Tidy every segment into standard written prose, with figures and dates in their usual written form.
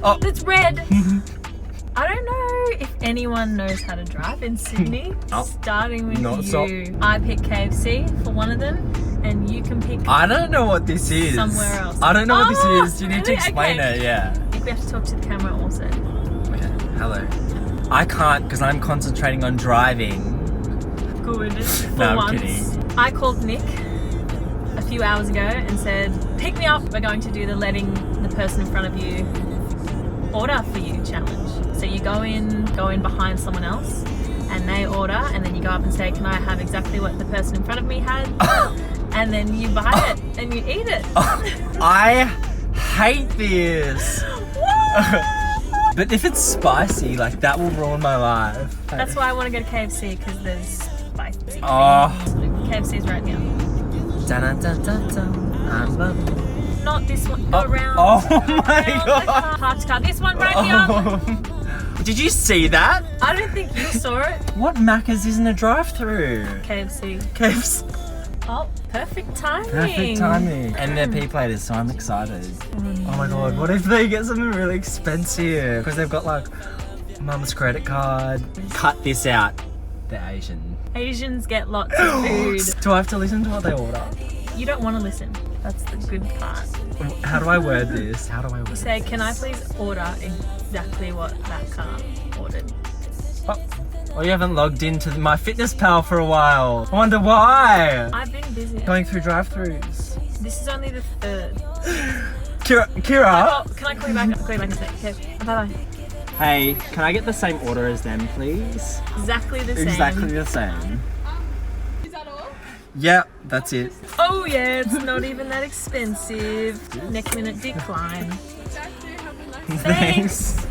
Oh. That's red. I don't know if anyone knows how to drive in Sydney. Starting with you. I pick KFC for one of them, and you can pick. I don't know what this is. Somewhere else. I don't know what this is. You need to explain it. Yeah. I think we have to talk to the camera also. Okay. Hello. I can't because I'm concentrating on driving. Good. For No, I'm once. kidding. I called Nick a few hours ago and said, pick me up. We're going to do the letting the person in front of you order for you challenge. So you go in behind someone else and they order, and then you go up and say, can I have exactly what the person in front of me had? And then you buy it and you eat it. I hate this. But if it's spicy, like that will ruin my life. That's why I want to go to KFC, because there's spicy. Oh. KFC's right here. Dun, dun, dun, dun. I'm loving. Not this one. Go around. Oh go my around God. the car. Hard to car. This one right here. Did you see that? I don't think you saw it. What Macca's isn't a drive-through? KFC. KFC. Oh, perfect timing. Perfect timing. And they're P-platers, so I'm excited. Oh my God, what if they get something really expensive? Because they've got like mum's credit card. Cut this out. They're Asian. Asians get lots of food. Do I have to listen to what they order? You don't want to listen. That's the good part. How do I word this? How do I word this? Say, can I please order exactly what that car ordered? Oh, you haven't logged into my fitness pal for a while. I wonder why. I've been busy. Going through drive-thrus. This is only the third. Kira. Oh, can I call you back? I'll call you back in a sec. Okay, bye-bye. Hey, can I get the same order as them, please? Exactly the same. Exactly the same. Is that all? Yeah, that's it. Oh yeah, it's not even that expensive. Next minute decline. Thanks.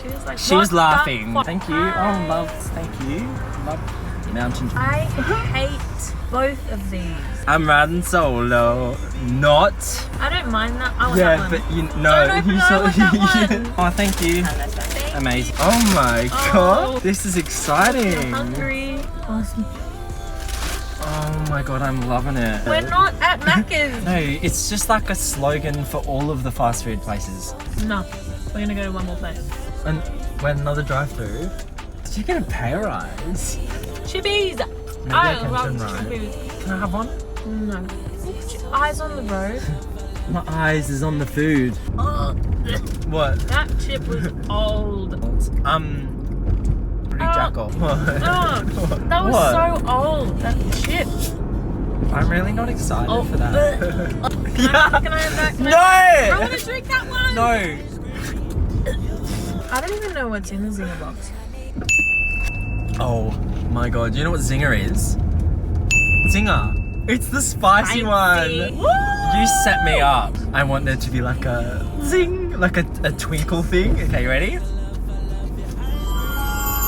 She was like, She was "What the laughing. fuck?" Thank you. Oh, love. Thank you. Love mountain. I hate both of these. I'm riding solo. Not. I don't mind that. I want Yeah, that one. but you know. Don't open it, I want that one. Oh, thank you. Thank Amazing. Oh my Oh. God. This is I'm exciting. hungry. Awesome. Oh my God, I'm loving it. We're not at Macca's. No, it's just like a slogan for all of the fast food places. No, we're gonna go to one more place. And when another drive-through, did you get a pay rise? Chippies. Maybe I I can love turn right. chippies. Can I have one? No. Eyes on the road. My eyes is on the food. Oh, What? that chip was old. Pretty jackal. Oh, that was What? so old. That chip. I'm really not excited Oh, for that. Can I have that? Can No! I want to drink that one. No! I don't even know what's in the Zinger box. Oh my God, you know what Zinger is? Zinger. It's the spicy one. You set me up. I want there to be like a zing, like a twinkle thing. Okay, you ready?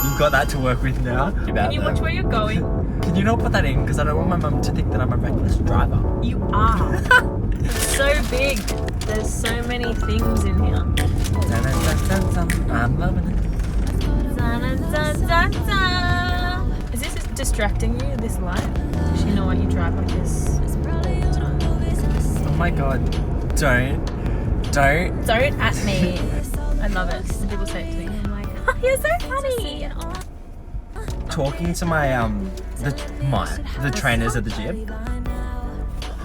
You've got that to work with now. Can you watch where you're going? Can you not put that in? Because I don't want my mum to think that I'm a reckless driver. You are. It's so big. There's so many things in here. Dun, dun, dun, dun, dun. I'm loving it. Dun, dun, dun, dun. Is this distracting you, this light? Does she know why you drive like this all the time? Oh my God. Don't. Don't at me. I love it. When people say it to me, I'm like, oh, you're so funny. Talking to my the trainers at the gym.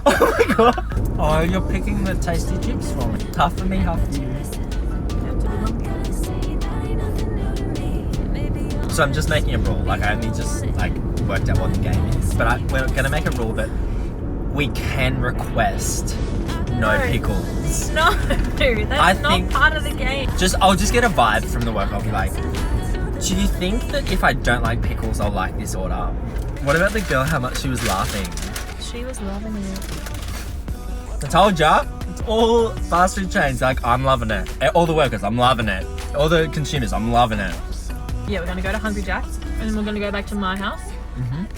Oh my God. Oh, you're picking the tasty chips for me. Half for me, half for you. So I'm just making a rule. Like I only just like worked out what the game is. But we're gonna make a rule that we can request no pickles. No, that's not part of the game. I'll just get a vibe from the work. I'll be like, do you think that if I don't like pickles, I'll like this order? What about the girl, how much she was laughing? She was loving it. I told ya, it's all fast food chains. Like, I'm loving it. All the workers, I'm loving it. All the consumers, I'm loving it. Yeah, we're going to go to Hungry Jack's and then we're going to go back to my house,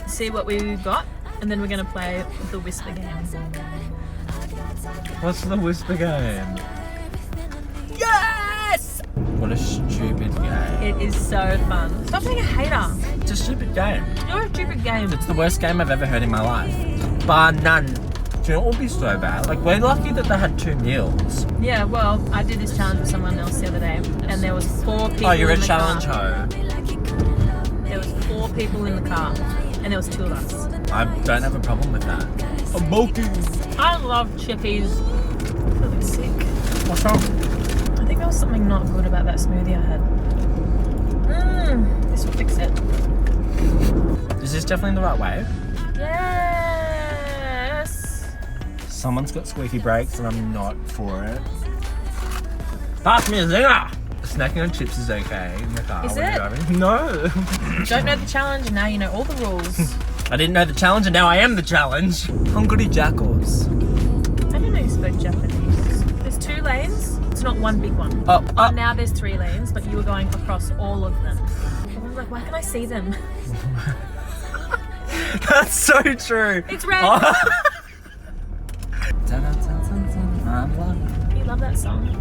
see what we've got, and then we're going to play the Whisper game. What's the Whisper game? Yes! What a stupid game. It is so fun. Stop being a hater. It's a stupid game. You're a stupid game. It's the worst game I've ever heard in my life. Bar none. Do you know what would be so bad? Like, we're lucky that they had 2 meals. Yeah, well, I did this challenge with someone else the other day, and there was 4 people. Oh, you're a in the challenge car. hoe. There was 4 people in the car, and there was 2 of us. I don't have a problem with that. I'm bulky. I love chippies. I'm feeling sick. What's wrong? I think there was something not good about that smoothie I had. This will fix it. Is this definitely the right way? Yes. Someone's got squeaky brakes and I'm not for it. Pass me a zinger! Snacking on chips is okay in the car. Is when it? you're driving. No. Don't know the challenge, and now you know all the rules. I didn't know the challenge and now I am the challenge. Hungry jackals. I didn't know you spoke Japanese. There's 2 lanes. It's not one big one. Oh, Now there's 3 lanes, but you were going across all of them. I was like, why can I see them? That's so true. It's red. Oh. You love that song.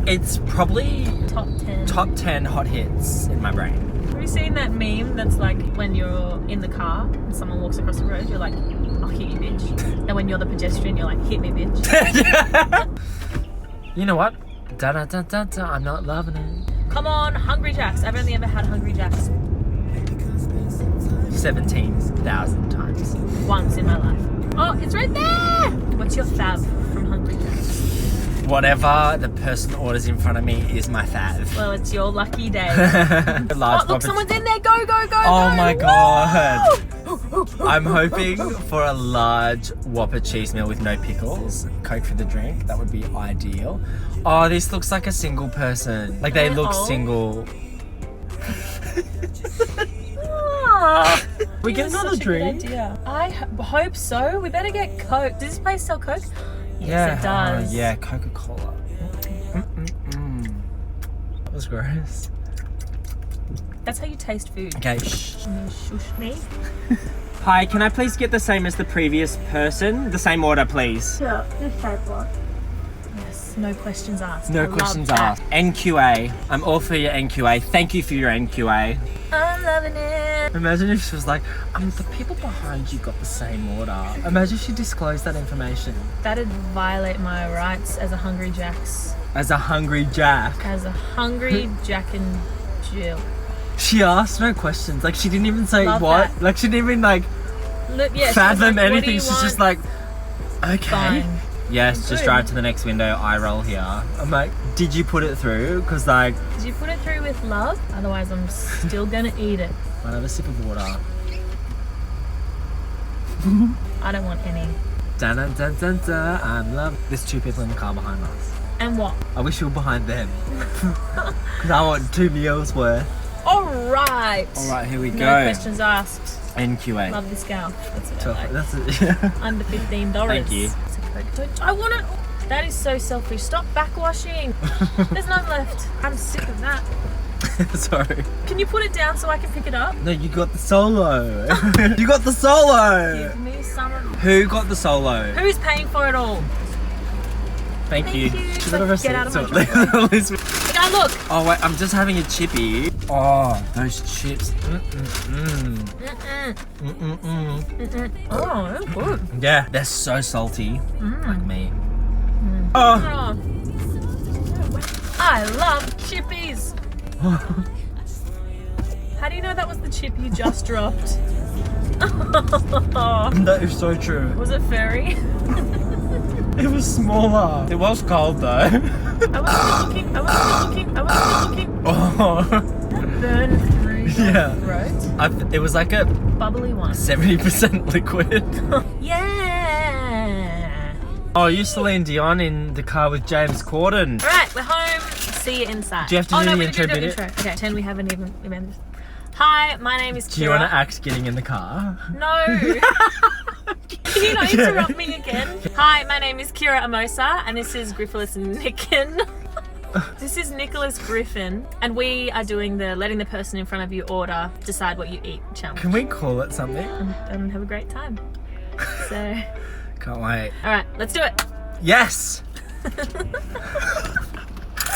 It's probably Top 10. top 10 hot hits in my brain. Have you seen that meme that's like when you're in the car and someone walks across the road, you're like, I'll hit you, bitch. And when you're the pedestrian, you're like, hit me, bitch. Yeah. You know what? I'm not loving it. Come on, Hungry Jacks. I've only ever had Hungry Jacks 17,000 times. once in my life. Oh, it's right there! What's your fave from Hungry Jacks? Whatever the person orders in front of me is my fave. Well, it's your lucky day. Large Look, someone's in there. Go, go, go, Oh go. my god. Woo! I'm hoping for a large Whopper cheese meal with no pickles. Coke for the drink. That would be ideal. Oh, this looks like a single person. Like they look Oh. single. Ah, We get that's another such a good drink. idea. I hope so. We better get Coke. Does this place sell Coke? Yes, it does. Yeah, Coca-Cola. That was gross. That's how you taste food. Okay, shh. Can you shush me? Hi, can I please get the same as the previous person? The same order, please. Sure, just type one. Yes, no questions asked. I No love questions that. asked. NQA. I'm all for your NQA. Thank you for your NQA. I'm loving it. Imagine if she was like, the people behind you got the same order. Imagine if she disclosed that information. That'd violate my rights as a Hungry Jacks. As a hungry Jack. As a Hungry Jack and Jill. She asked no questions. Like, she didn't even say Love what. that. Like, she didn't even, like, Look, yeah, she was fathom like, what do anything. you She's want? just like, okay. Fine. Yes, just Good. drive to the next window. I roll here. I'm like, did you put it through? Because, like, Did you put it through with love? Otherwise, I'm still gonna eat it. I'll have a sip of water. I don't want any. Dun dun dun dun dun. I'm love. There's 2 people in the car behind us. And what? I wish you were behind them. Because I want 2 meals worth. Alright. Alright, here we No go. questions asked. NQA. Love this gal. That's what I So, like. that's it. Yeah. Under $15. Thank you. It's a Coke. I want it. That is so selfish. Stop backwashing. There's none left. I'm sick of that. Sorry. Can you put it down so I can pick it up? No, you got the solo. You got the solo. Give me some of Who got the solo? Who's paying for it all? Thank you. Thank you. She's Like, got a get out of my receipt, so at least we- Now look. Oh wait, I'm just having a chippy. Oh, those chips. Mm-mm. Oh, that's good. Yeah, they're so salty. Like me. Oh. Oh. I love chippies. How do you know that was the chip you just dropped? That is so true. Was it furry? It was smaller. It was cold though. I was thinking. Oh. Burn through your Yeah. throat. It was like a Bubbly one. 70% liquid. Yeah. Oh, you Celine Dion in the car with James Corden. All right, we're home. See you inside. Do you have to do no, the we intro didn't do bit? intro. Okay, 10. We haven't even. Hi, my name is Kirrah. Do you want to act getting in the car? No. Can you not interrupt me again? Hi, my name is Kirrah Amosa, and this is Griffin. This is Nicholas Griffin, and we are doing the letting the person in front of you order decide what you eat challenge. Can we call it something? And have a great time. So, Can't wait. all right, let's do it. Yes!